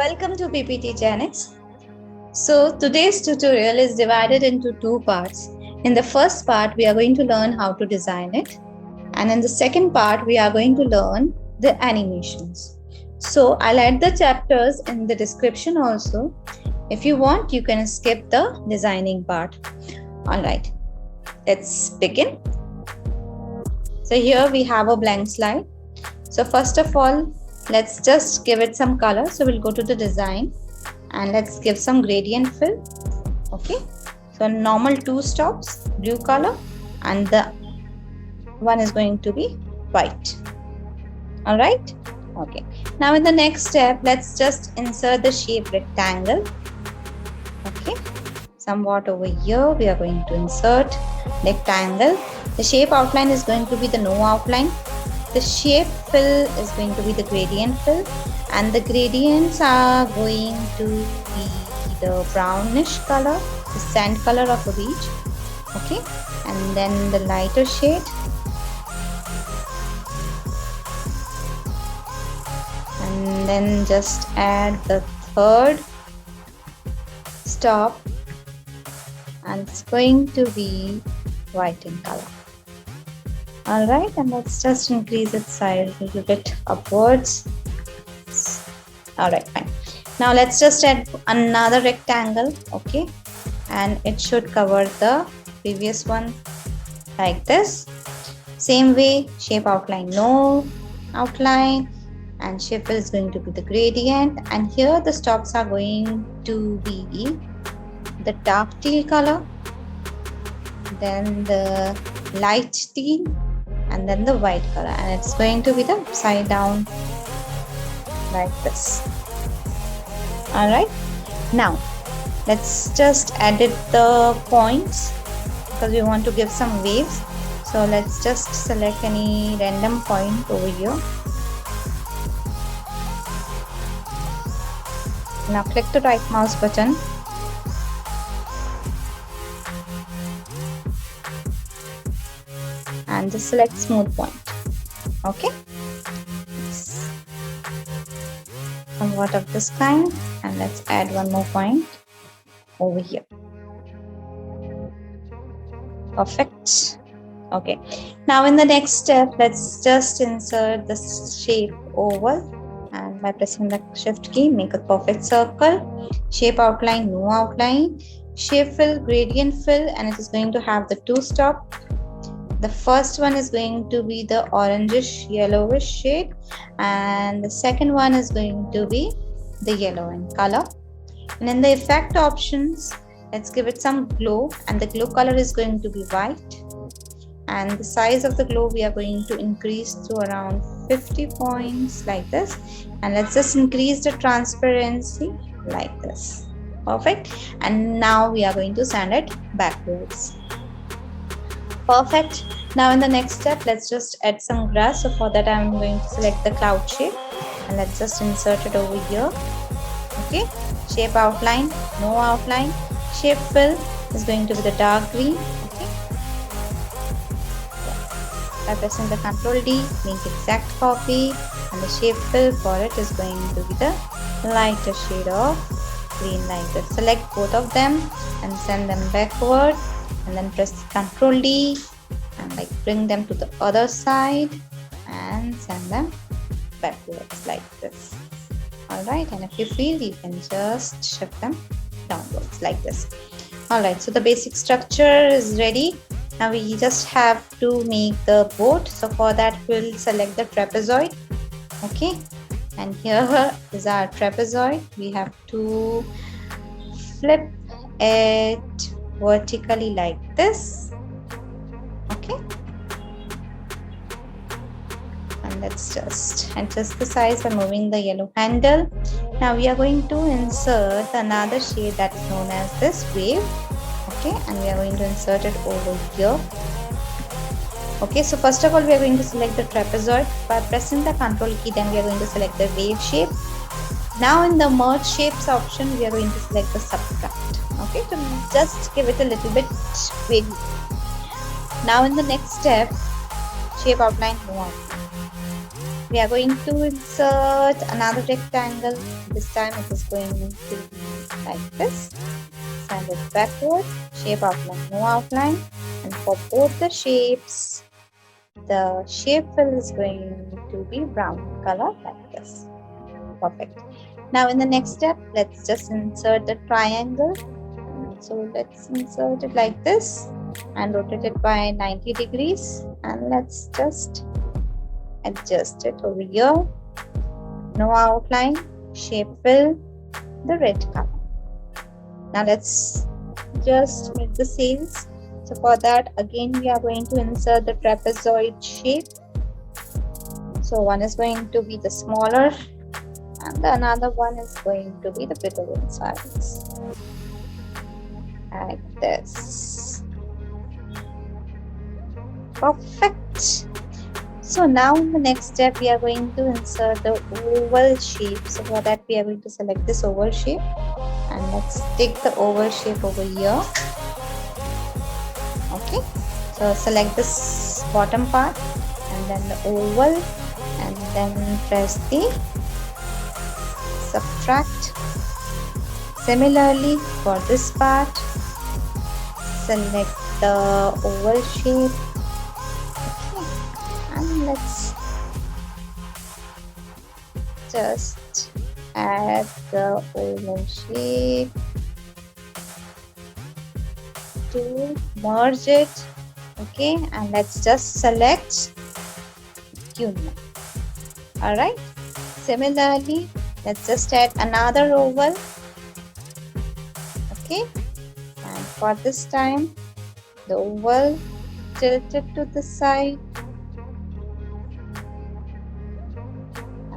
Welcome to PPT Genix. So today's tutorial is divided into two parts. In the first part, we are going to learn how to design it. And in the second part, we are going to learn the animations. So I'll add the chapters in the description also. If you want, you can skip the designing part. All right, let's begin. So here we have a blank slide. So first of all, let's just give it some color. So we'll go to the design and let's give some gradient fill. Okay, so normal two stops, blue color, and the one is going to be white. All right. Okay, now in the next step, let's just insert the shape rectangle. Okay, somewhat over here we are going to insert rectangle. The shape outline is going to be the no outline. The shape fill is going to be the gradient fill, and the gradients are going to be the brownish color, the sand color of a beach. Okay, and then the lighter shade, and then just add the third stop, and it's going to be white in color. All right, and let's just increase its size a little bit upwards. All right, fine. Now let's just add another rectangle. Okay, and it should cover the previous one like this. Same way, shape outline no outline, and shape fill is going to be the gradient, and here the stops are going to be the dark teal color, then the light teal, and then the white color, and it's going to be the upside down like this. All right, now let's just edit the points because we want to give some waves. So let's just select any random point over here. Now click the right mouse button and just select smooth point. Okay, somewhat of this kind, and let's add one more point over here. Perfect. Okay, now in the next step, let's just insert the shape oval, and by pressing the shift key, make a perfect circle. Shape outline no outline, shape fill gradient fill, and it is going to have the two stop. The first one is going to be the orangish yellowish shade, and the second one is going to be the yellow in color. And in the effect options, let's give it some glow, and the glow color is going to be white, and the size of the glow we are going to increase to around 50 points like this, and let's just increase the transparency like this. Perfect. And now we are going to sand it backwards. Perfect. Now in the next step, let's just add some grass. So for that, I'm going to select the cloud shape, and let's just insert it over here. Okay, shape outline no outline, shape fill is going to be the dark green. Okay, by pressing the Ctrl D, make exact copy, and the shape fill for it is going to be the lighter shade of green like this. Select both of them and send them backward, and then press Ctrl D and like bring them to the other side and send them backwards like this. All right, and if you feel, you can just shift them downwards like this. All right, so the basic structure is ready. Now we just have to make the boat. So for that, we'll select the trapezoid. Okay, and here is our trapezoid. We have to flip it vertically like this. Okay, and let's just adjust the size by moving the yellow handle. Now we are going to insert another shade that is known as this wave. Okay, and we are going to insert it over here. Okay, so first of all, we are going to select the trapezoid. By pressing the Ctrl key, then we are going to select the wave shape. Now in the merge shapes option, we are going to select the subtract. Okay, to just give it a little bit big. Now in the next step, shape outline no outline. we are going to insert another rectangle. This time it is going to be like this. Send it backward. Shape outline, no outline. And for both the shapes, the shape fill is going to be brown color like this. Perfect. Now in the next step, let's just insert the triangle. So let's insert it like this and rotate it by 90 degrees. And let's just adjust it over here. No outline, shape fill, the red color. Now let's just make the sails. So for that, again we are going to insert the trapezoid shape. So one is going to be the smaller and the another one is going to be the bigger in size. Like this. Perfect. So now in the next step we are going to insert the oval shape. So for that we are going to select this oval shape and let's take the oval shape over here. Okay, so select this bottom part and then the oval and then press the subtract. Similarly for this part, select the oval shape. Okay, and let's just add the oval shape to merge it. Okay, and let's just select union. All right, similarly let's just add another oval. Okay, and for this time the oval tilted to the side.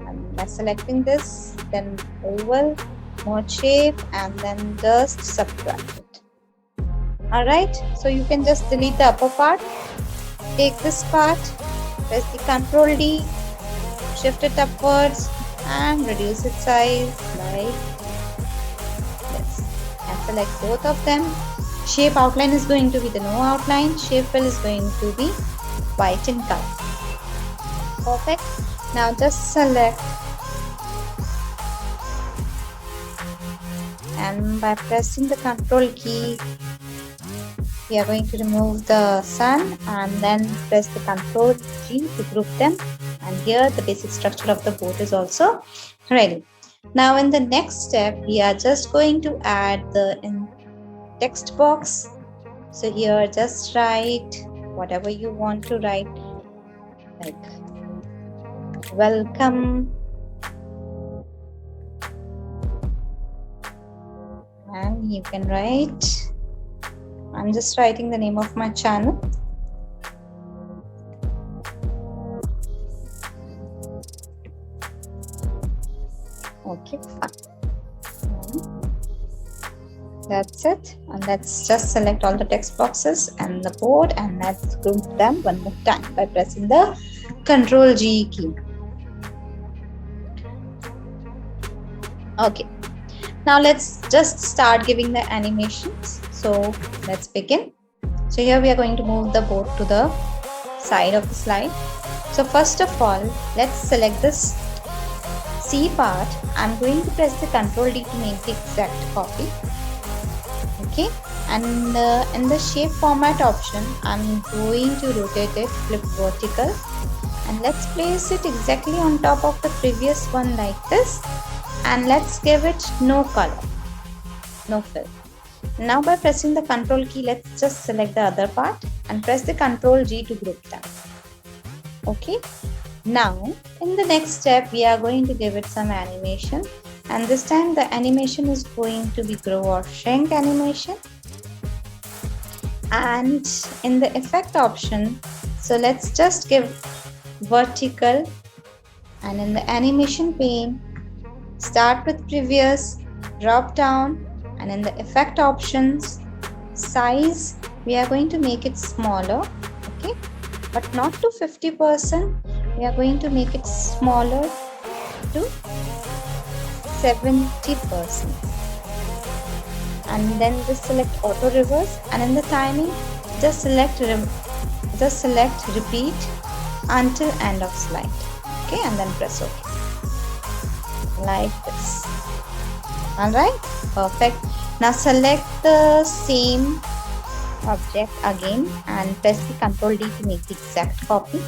And by selecting this, then oval, merge shape, and then just subtract it. Alright, so you can just delete the upper part. Take this part, press the Ctrl D, shift it upwards and reduce its size like this. And select both of them. Shape outline is going to be the no outline. Shape fill is going to be white in color. Perfect. Now just select and by pressing the Ctrl key we are going to remove the sun and then press the Ctrl G to group them, and here the basic structure of the boat is also ready. Now in the next step we are just going to add the text box. So here just write whatever you want to write, like welcome, and you can write, I'm just writing the name of my channel. Okay, that's it. And let's just select all the text boxes and the board and let's group them one more time by pressing the Ctrl G key. Okay, now let's just start giving the animations. So let's begin. So here we are going to move the board to the side of the slide. So first of all, let's select this C part. I'm going to press the Ctrl D to make the exact copy. Okay, and in the shape format option, I'm going to rotate it, flip vertical, and let's place it exactly on top of the previous one like this, and let's give it no color, no fill. Now by pressing the Ctrl key, let's just select the other part and press the Ctrl G to group them. Okay, now in the next step we are going to give it some animation, and this time the animation is going to be grow or shrink animation. And in the effect option, so let's just give vertical, and in the animation pane start with previous, drop down, and in the effect options size we are going to make it smaller. Okay, but not to 50%, we are going to make it smaller to 70%, and then just select auto reverse, and in the timing just select repeat until end of slide. Okay, and then press OK. Like this. Alright, perfect. Now select the same object again and press the Ctrl D to make the exact copy.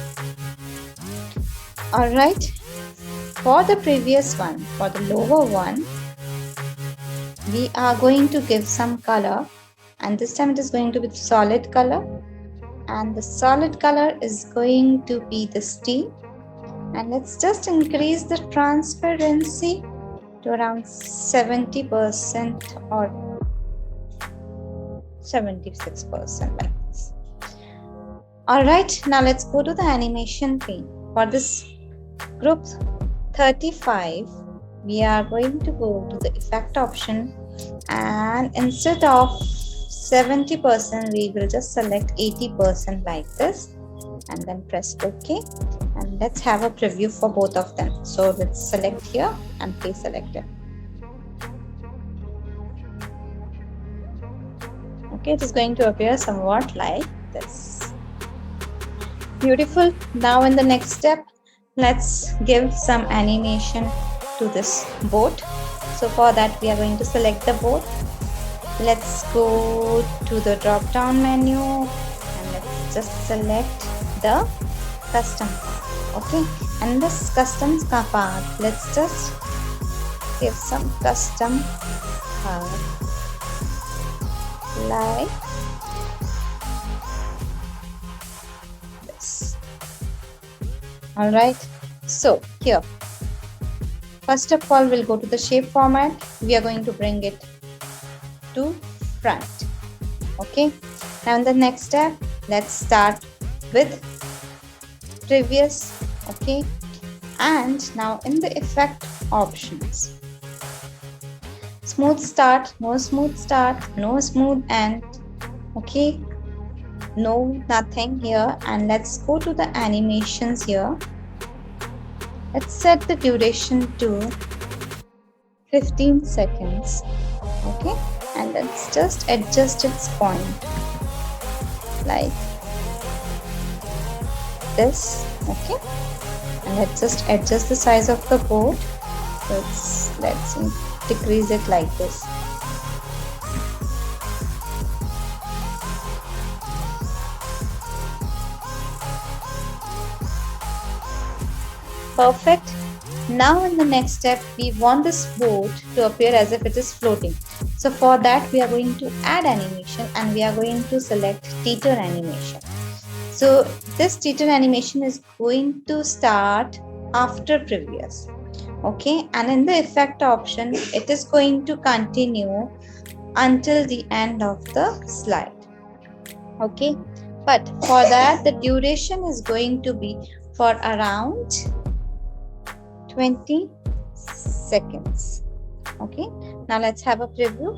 Alright, for the previous one, for the lower one, we are going to give some color, and this time it is going to be solid color, and the solid color is going to be the steel. And let's just increase the transparency to around 70% or 76% like this. Alright, now let's go to the animation pane. For this group 35, we are going to go to the effect option, and instead of 70%, we will just select 80% like this, and then press OK. And let's have a preview for both of them. So let's select here and play selected. Okay, it is going to appear somewhat like this. Beautiful. Now in the next step, let's give some animation to this boat. So for that, we are going to select the boat. Let's go to the drop down menu and let's just select the custom part. Okay, and this custom part, let's just give some custom part like this. All right, so here first of all, we'll go to the shape format. We are going to bring it to front. Okay, now in the next step, let's start with previous. Okay, and now in the effect options, smooth start, no smooth start, no smooth end. Okay, no nothing here. And let's go to the animations here. Let's set the duration to 15 seconds. Okay, and let's just adjust its point like this. Okay, and let's just adjust the size of the boat. Let's decrease it like this. Perfect. Now in the next step, we want this boat to appear as if it is floating. So for that, we are going to add animation and we are going to select teeter animation. So this teeter animation is going to start after previous. Okay, and in the effect option, it is going to continue until the end of the slide. Okay, but for that, the duration is going to be for around 20 seconds. Okay, now let's have a preview.